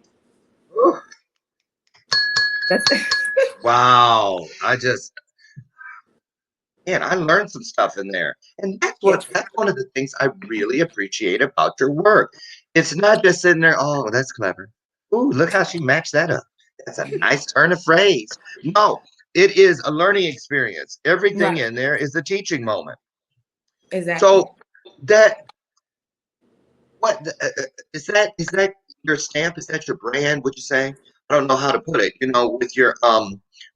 That's Wow. Man, I learned some stuff in there. And that's one of the things I really appreciate about your work. It's not just sitting there, oh, that's clever. Ooh, look how she matched that up. That's a nice turn of phrase. No, it is a learning experience. Everything right. in there is a teaching moment. Exactly. So that is that your stamp? Is that your brand? Would you say? I don't know how to put it.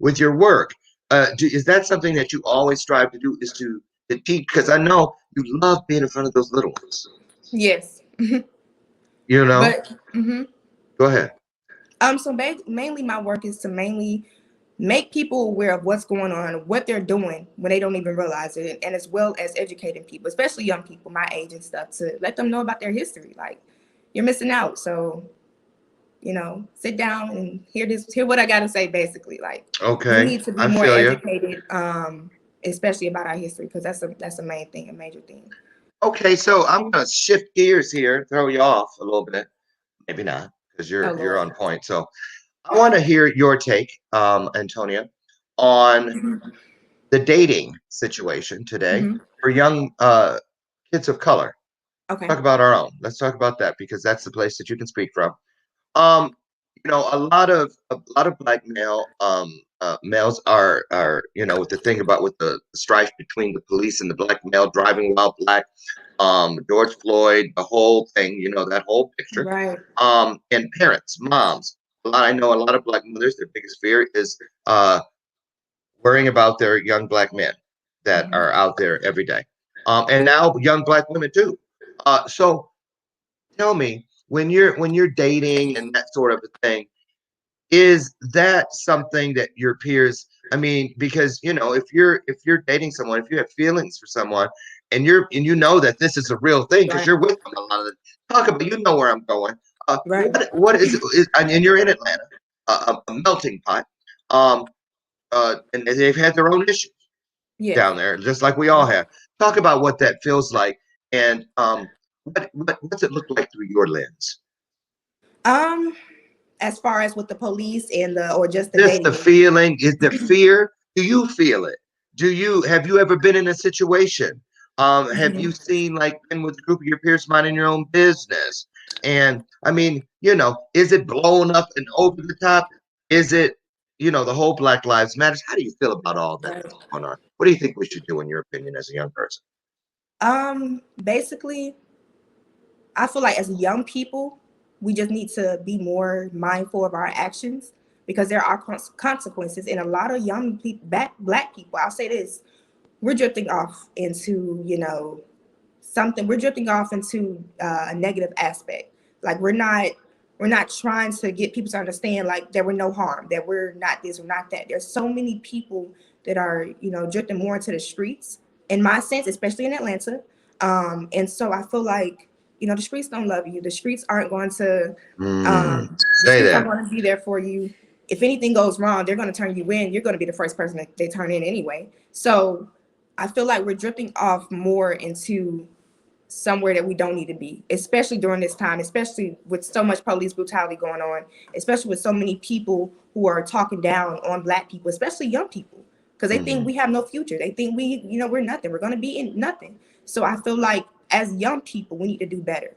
With your work, is that something that you always strive to do? Is to teach? Because I know you love being in front of those little ones. Yes. You know. But Go ahead. So mainly my work is to mainly make people aware of what's going on, what they're doing when they don't even realize it, and as well as educating people, especially young people my age and stuff, to let them know about their history. Like, you're missing out, so sit down and hear what I got to say. Basically, like, you Okay, need to be I more feel you. educated, especially about our history, because that's a main thing, a major thing. Okay, so I'm gonna shift gears here, throw you off a little bit. Maybe not, because Oh you're Lord. on point. So I want to hear your take, Antonia, on the dating situation today for young kids of color. Okay. Talk about our own. Let's talk about that because that's the place that you can speak from. Um, a lot of black males are with the thing about with the strife between the police and the black male driving while black, George Floyd, the whole thing, that whole picture. Right. And parents, moms. I know a lot of black mothers, their biggest fear is worrying about their young black men that are out there every day. And now young black women too. So tell me, when you're dating and that sort of a thing, is that something that your peers, I mean, because if you're dating someone, if you have feelings for someone and you know that this is a real thing because Right. you're with them a lot of the talk about, where I'm going. Right. What is and you're in Atlanta, a melting pot. Um and they've had their own issues Yes. down there, just like we all have. Talk about what that feels like, and what's it look like through your lens? As far as with the police and or just the Just the dating. feeling, is the fear. Do you feel it? Have you ever been in a situation? Have you seen, like, been with a group of your peers minding your own business? And I mean, is it blown up and over the top? Is it, the whole Black Lives Matters? How do you feel about all that that's going on? What do you think we should do, in your opinion, as a young person? Basically, I feel like as young people, we just need to be more mindful of our actions because there are consequences. And a lot of young people, black people, I'll say this, we're drifting off into, something. We're drifting off into a negative aspect. Like, we're not trying to get people to understand, like, there were no harm, that we're not this, we're not that. There's so many people that are, drifting more into the streets, in my sense, especially in Atlanta. And so I feel like, the streets don't love you. The streets aren't going to, the Say streets that. aren't going to be there for you. If anything goes wrong, they're going to turn you in. You're going to be the first person that they turn in anyway. So I feel like we're drifting off more into somewhere that we don't need to be, especially during this time, especially with so much police brutality going on, especially with so many people who are talking down on Black people, especially young people, because they think we have no future. They think we're nothing. We're going to be in nothing. So I feel like as young people, we need to do better.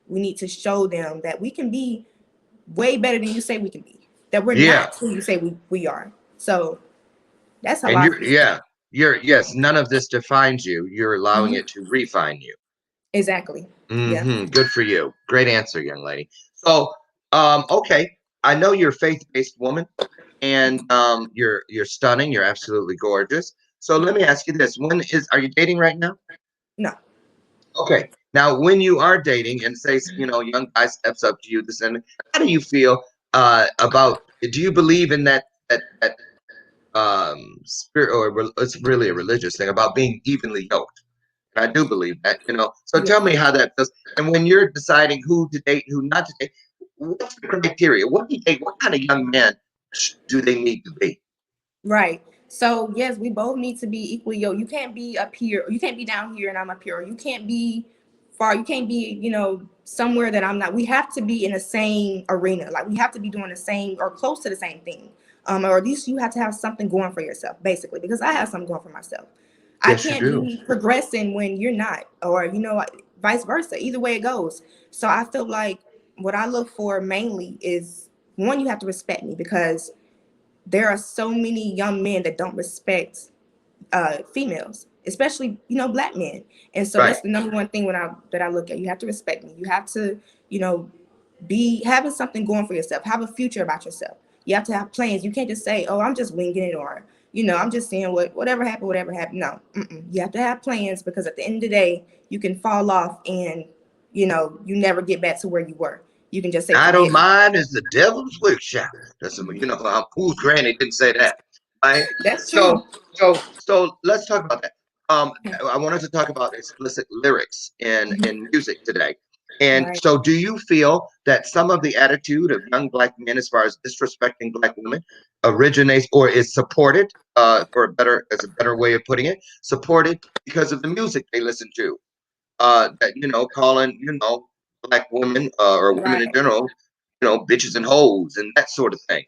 We need to show them that we can be way better than you say we can be, that we're Yeah. not who you say we are. So that's how And I you're, feel. yeah, yes, none of this defines you. You're allowing Mhm. it to refine you. Exactly. Yeah. Good for you. Great answer, young lady. So, okay, I know you're a faith-based woman, and you're stunning. You're absolutely gorgeous. So let me ask you this: are you dating right now? No. Okay. Now, when you are dating, and say, young guy steps up to you, how do you feel about? Do you believe in that spirit, or it's really a religious thing about being evenly yoked? I do believe that. So Yeah. tell me how that does. And when you're deciding who to date, who not to date, what's the criteria? What kind of young man do they need to be? Right. So yes, we both need to be equally yoked. You can't be up here, or you can't be down here and I'm up here, or you can't be far, you can't be, somewhere that I'm not. We have to be in the same arena. Like we have to be doing the same or close to the same thing. Or at least you have to have something going for yourself, basically, because I have something going for myself. I Yes, you can't do. be progressing when you're not, or vice versa. Either way it goes. So I feel like what I look for mainly is, one, you have to respect me, because there are so many young men that don't respect females, especially Black men. And so Right. that's the number one thing that I look at. You have to respect me. You have to you know be having something going for yourself. Have a future about yourself. You have to have plans. You can't just say, "Oh, I'm just winging it," or I'm just saying whatever happened, whatever happened. No, you have to have plans, because at the end of the day, you can fall off and you never get back to where you were. You can just say, I don't "Forget me." mind is the devil's workshop. That's whose granny didn't say that, right? That's So, true. so let's talk about that. Um, I wanted to talk about explicit lyrics in music today. And Right. so, do you feel that some of the attitude of young Black men, as far as disrespecting Black women, originates or is supported, as a better way of putting it, supported because of the music they listen to? That calling Black women, or women in Right. general, bitches and hoes and that sort of thing.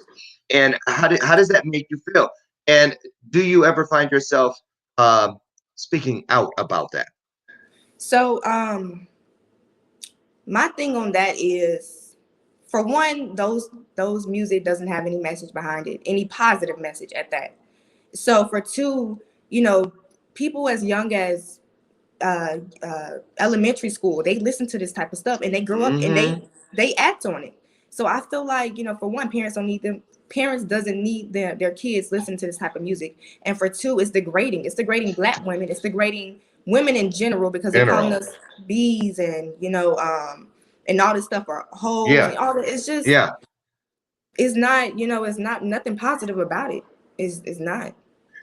And how does that make you feel? And do you ever find yourself speaking out about that? So, my thing on that is, for one, those music doesn't have any message behind it, any positive message at that. So for two, people as young as elementary school, they listen to this type of stuff, and they grow up and Hmm. they act on it. So I feel like, for one, parents doesn't need their kids listening to this type of music. And for two, it's degrading Black women, it's degrading women in general, because they're calling General. us bees, and and all this stuff, or hoes, Yeah. and all that. It's just, Yeah. it's not nothing positive about it. It's not.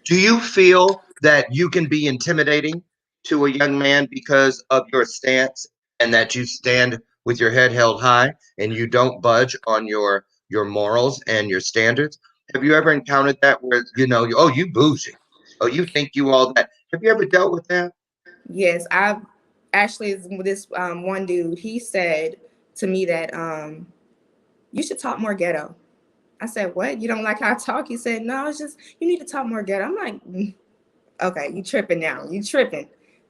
Do you feel that you can be intimidating to a young man because of your stance, and that you stand with your head held high and you don't budge on your morals and your standards? Have you ever encountered that where oh, you bougie, oh, you think you all that? Have you ever dealt with that? Yes, I've actually, this one dude, he said to me that you should talk more ghetto. I said, "What? You don't like how I talk?" He said, "No, it's just you need to talk more ghetto." I'm like, "Okay, you tripping now? You tripping?"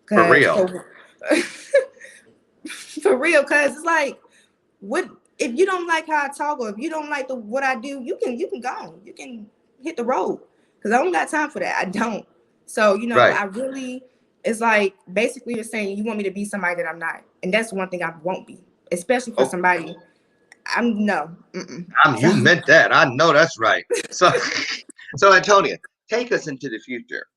For Cause real. for real, cause it's like, what if you don't like how I talk, or if you don't like what I do? You can go, you can hit the road, cause I don't got time for that. I don't. So Right. I really, it's like, basically you're saying you want me to be somebody that I'm not, and that's one thing I won't be, especially for Oh, somebody. I'm no. Mm-mm. So you meant that. I know that's right. So, so Antonia, take us into the future.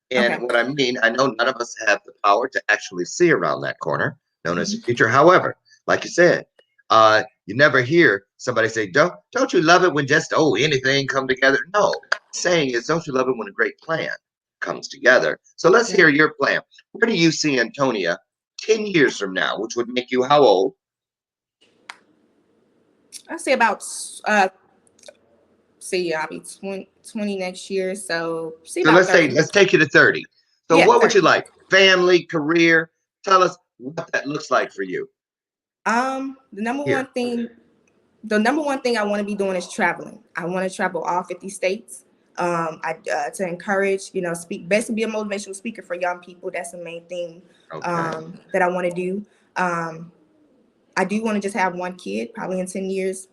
And okay. what I mean, I know none of us have the power to actually see around that corner, known as the future. However, like you said, you never hear somebody say, "Don't you love it when just anything come together?" No, saying is, "Don't you love it when a great plan comes together?" So let's hear your plan. Where do you see Antonia 10 years from now, which would make you how old? I say about see, I'll be 20 next year, so see So about let's say 30. let's take you to 30. So Yeah, what would you certainly. like? Family, career? Tell us what that looks like for you. The number one Here. thing the number one thing I want to be doing is traveling. I want to travel all 50 states. To encourage, speak, basically be a motivational speaker for young people. That's the main thing Okay. that I want to do. I do want to just have one kid, probably in 10 years,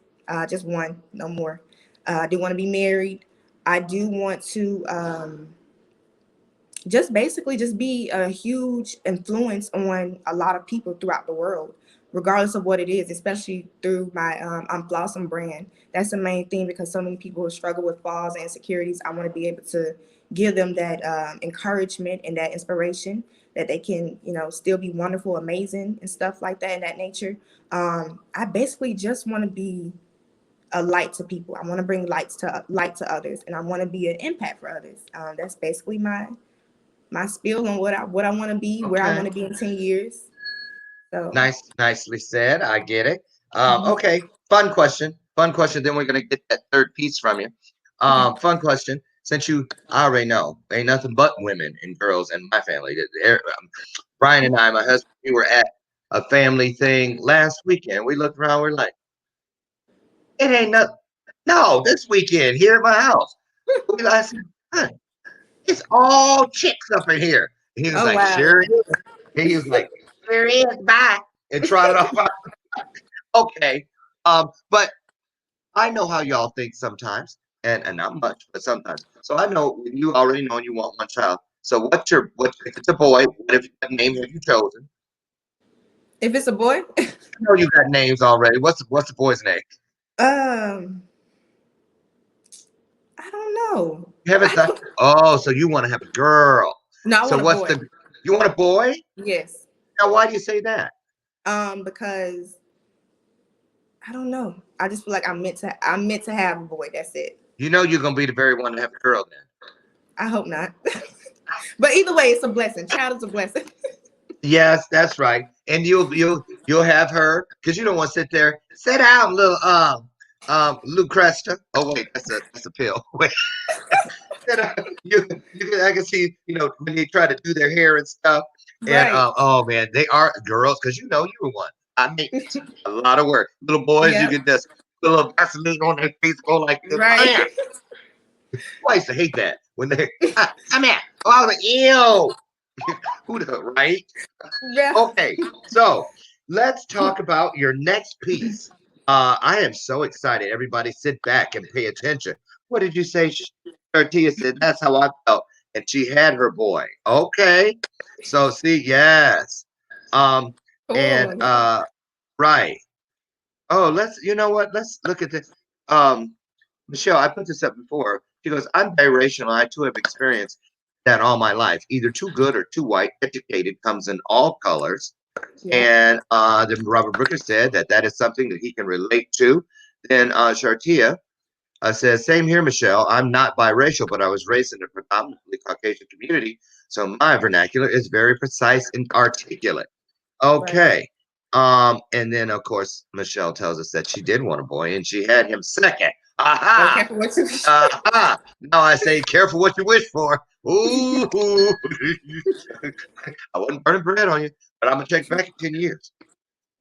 just one, no more. I do want to be married. I do want to just basically just be a huge influence on a lot of people throughout the world, regardless of what it is, especially through my I'm Blossom brand. That's the main thing, because so many people struggle with falls and insecurities. I want to be able to give them that encouragement and that inspiration that they can, still be wonderful, amazing, and stuff like that in that nature. I basically just want to be a light to people. I want to bring light to others, and I want to be an impact for others. That's basically my spiel on what I want to be, where I want Okay. to be in 10 years. So, Nicely said. I get it. mhm. Okay. Fun question. Fun question. Then we're gonna get that third piece from you. Okay. Fun question. Since I already know, ain't nothing but women and girls in my family. Brian and I, my husband, we were at a family thing last weekend. We looked around. We're like, it ain't nothing. No, this weekend here at my house. I said, huh, it's all chicks up in here. And he was Oh like, wow. sure is. And he was like, sure is. Bye. And trotted off. Okay. But I know how y'all think sometimes, and not much, but sometimes. So I know you already know you want one child. So what if it's a boy? What name have you chosen? If it's a boy, I know you got names already. What's the boy's name? um, I don't know. You haven't thought. Oh, so you want to have a girl. No, I So want a boy. you want a boy? Yes. Now why do you say that? Because I don't know. I just feel like I'm meant to have a boy. That's it. You know you're gonna be the very one to have a girl then. I hope not. But either way, it's a blessing. Child is a blessing. Yes, that's right. And you'll have her because you don't want to sit there. Sit down, little Lucresta. Oh wait, that's a pill. Wait, I can see when they try to do their hair and stuff. And Right. oh man, they are girls because you know you were one. I mean, a lot of work. Little boys, you Yep. get this little Vaseline on their face, go like this. Right. Man, I used to hate that when they come here. Oh, I was like, ew. Who the right? Yeah. Okay, so let's talk about your next piece. I am so excited. Everybody sit back and pay attention. What did you say? Tia said, that's how I felt. And she had her boy. Okay. So see, yes. Um, Oh, and yeah. right. Oh, you know what? Let's look at this. Michelle, I put this up before. She goes, I'm biracial. I too have experienced that all my life. Either too good or too white. Educated comes in all colors. Yep. And then Robert Brooker said that is something that he can relate to. Then Shartia says, same here, Michelle. I'm not biracial, but I was raised in a predominantly Caucasian community. So my vernacular is very precise and articulate. Right. Okay. And then of course Michelle tells us that she did want a boy and she had him second. So Aha! careful what you. Aha! Now I say, careful what you wish for. Ooh. I wasn't burning bread on you, but I'm gonna check back in 10 years.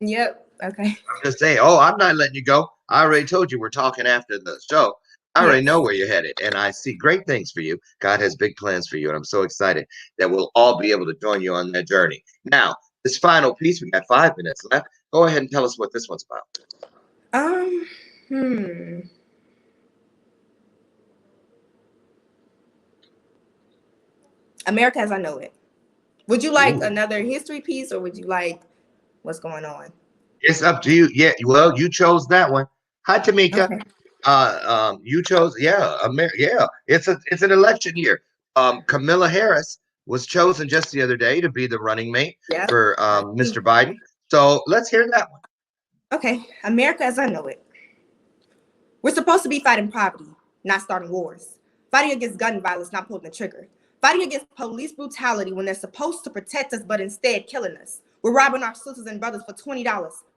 Yep. Okay. I'm just saying, oh, I'm not letting you go. I already told you we're talking after the show. I already know Yes. where you're headed, and I see great things for you. God has big plans for you, and I'm so excited that we'll all be able to join you on that journey. Now, this final piece, we got 5 minutes left. Go ahead and tell us what this one's about. Um. Hmm. America as I know it. Would you like Ooh. another history piece, or would you like what's going on? It's up to you. Yeah, well, you chose that one. Hi, Tamika. Okay. You chose, yeah, yeah. It's an election year. Camilla Harris was chosen just the other day to be the running mate Yep. for I see. Mr. Biden. So let's hear that one. Okay. America as I know it. We're supposed to be fighting poverty, not starting wars. Fighting against gun violence, not pulling the trigger. Fighting against police brutality when they're supposed to protect us, but instead killing us. We're robbing our sisters and brothers for $20,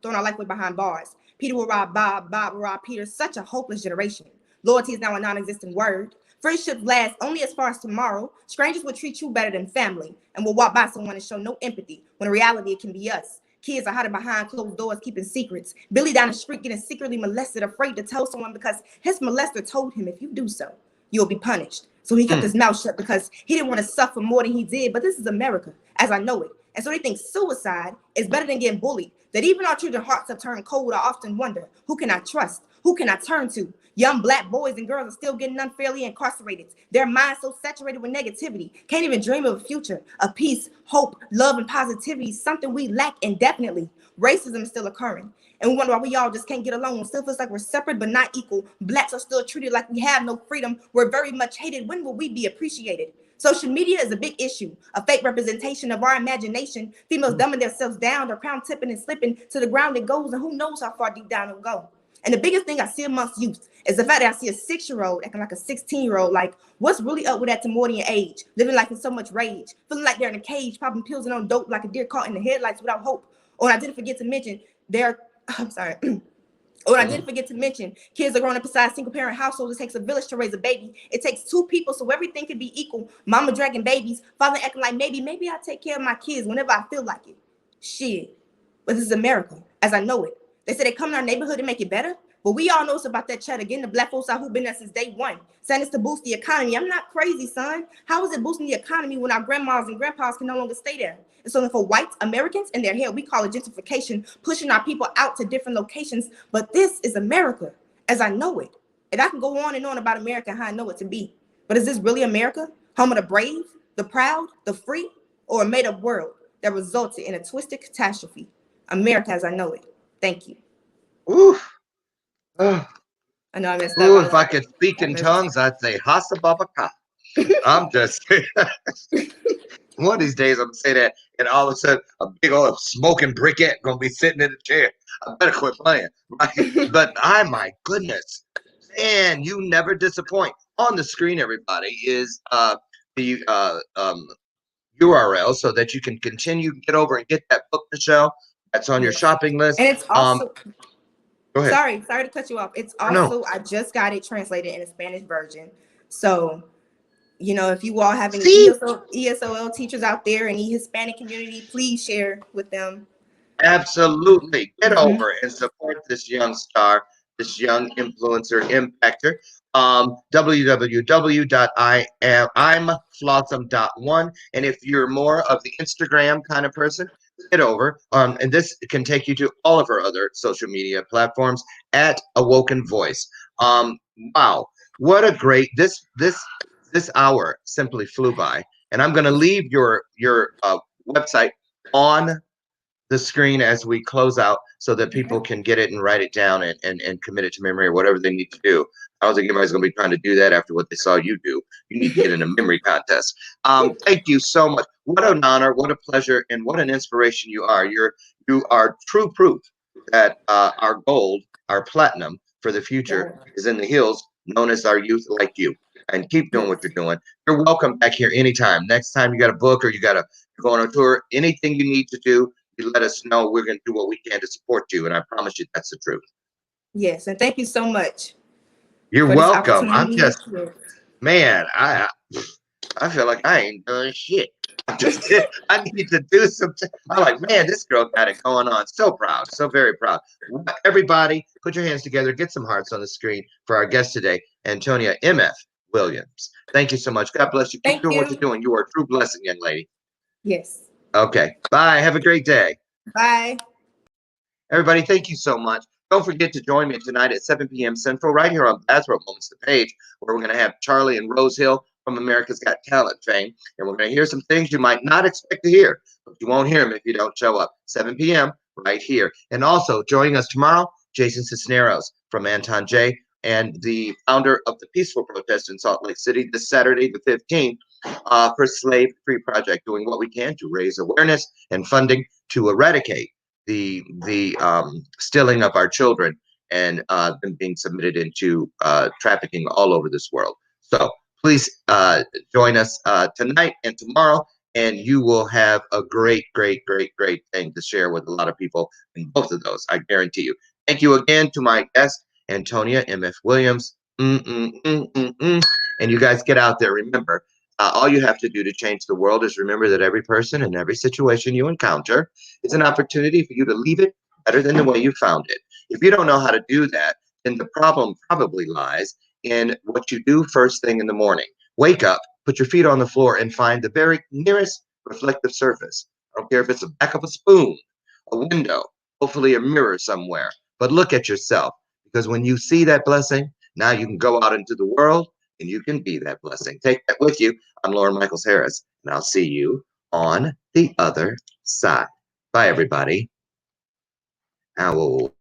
throwing our life away behind bars. Peter will rob Bob, Bob will rob Peter. Such a hopeless generation. Loyalty is now a non-existent word. Friendships last only as far as tomorrow. Strangers will treat you better than family and will walk by someone and show no empathy when in reality it can be us. Kids are hiding behind closed doors, keeping secrets. Billy down the street getting secretly molested, afraid to tell someone because his molester told him if you do so, you'll be punished. So he kept his mouth shut because he didn't want to suffer more than he did. But this is America, as I know it. And so they think suicide is better than getting bullied. That even our children's hearts have turned cold. I often wonder, who can I trust? Who can I turn to? Young black boys and girls are still getting unfairly incarcerated. Their minds so saturated with negativity, can't even dream of a future, of peace, hope, love, and positivity, something we lack indefinitely. Racism is still occurring. And we wonder why we all just can't get along. It still feels like we're separate but not equal. Blacks are still treated like we have no freedom. We're very much hated. When will we be appreciated? Social media is a big issue, a fake representation of our imagination. Females dumbing themselves down, their crown tipping and slipping to the ground it goes, and who knows how far deep down it'll go. And the biggest thing I see amongst youth is the fact that I see a 6-year-old acting like a 16-year-old. Like, what's really up with that Timorian age? Living life in so much rage, feeling like they're in a cage, popping pills and on dope like a deer caught in the headlights without hope. Or I didn't forget to mention, I'm sorry. Or I didn't forget to mention, kids are growing up inside single-parent households. It takes a village to raise a baby. It takes 2 people so everything can be equal. Mama dragging babies, father acting like maybe I'll take care of my kids whenever I feel like it. Shit. But this is America, as I know it. They say they come to our neighborhood to make it better. But we all know it's about that cheddar, getting the black folks out who've been there since day one, saying it's to boost the economy. I'm not crazy, son. How is it boosting the economy when our grandmas and grandpas can no longer stay there? And so for white Americans in their head, we call it gentrification, pushing our people out to different locations. But this is America, as I know it. And I can go on and on about America and how I know it to be. But is this really America? Home of the brave, the proud, the free, or a made-up world that resulted in a twisted catastrophe? America as I know it. Thank you. Oof. Oh, I know I messed up. ooh, if I could speak in tongues, I'd say Hasa Babaka. I'm just one of these days I'm gonna say that, and all of a sudden a big old smoking briquette gonna be sitting in the chair. I better quit playing, right? But my goodness, man, you never disappoint. On the screen, everybody, is the URL so that you can continue to get over and get that book, Michelle. That's on your Yes. shopping list. And it's also Go ahead. sorry to cut you off. It's No. also I just got it translated in a Spanish version. So, if you all have any See? ESOL teachers out there, any Hispanic community, please share with them. Absolutely. Get Mhm. over and support this young star, this young influencer impactor. www.imflawsome.one. And if you're more of the Instagram kind of person, get over. And this can take you to all of our other social media platforms at Awoken Voice. Wow. What a great this hour simply flew by. And I'm going to leave your website on the screen as we close out so that people can get it and write it down and commit it to memory or whatever they need to do. I don't think anybody's going to be trying to do that after what they saw you do. You need to get in a memory contest. Thank you so much. What an honor, what a pleasure, and what an inspiration you are. You are true proof that our gold, our platinum for the future is in the hills, known as our youth like you. And keep doing what you're doing. You're welcome back here anytime. Next time you got a book or you got to go on a tour, anything you need to do, you let us know. We're going to do what we can to support you, and I promise you that's the truth. Yes, and thank you so much. You're welcome. I'm just, Yes. man, I feel like I ain't done shit. I need to do something. I'm like, man, this girl got it going on. So proud, so very proud. Everybody, put your hands together, get some hearts on the screen for our guest today, Antonia MF Williams. Thank you so much. God bless you. Keep Thank doing what you. you're doing. You are a true blessing, young lady. Yes. Okay. Bye. Have a great day. Bye. Everybody, thank you so much. Don't forget to join me tonight at 7 p.m. Central, right here on Bathrobe Moments the Page, where we're going to have Charlie and Rose Hill from America's Got Talent fame. And we're going to hear some things you might not expect to hear, but you won't hear them if you don't show up. 7 p.m. right here. And also joining us tomorrow, Jason Cisneros from Anton J, and the founder of the peaceful protest in Salt Lake City this Saturday, the 15th, for Slave Free Project, doing what we can to raise awareness and funding to eradicate the stealing of our children and them being submitted into trafficking all over this world. So please join us tonight and tomorrow, and you will have a great thing to share with a lot of people in both of those. I guarantee you. Thank you again to my guest, Antonia MF Williams. And you guys get out there. Remember, all you have to do to change the world is remember that every person and every situation you encounter is an opportunity for you to leave it better than the way you found it. If you don't know how to do that, then the problem probably lies in what you do first thing in the morning. Wake up, put your feet on the floor, and find the very nearest reflective surface. I don't care if it's the back of a spoon, a window, hopefully a mirror somewhere, but look at yourself, because when you see that blessing, now you can go out into the world and you can be that blessing. Take that with you. I'm Loren Michaels Harris, and I'll see you on the other side. Bye, everybody. Ow.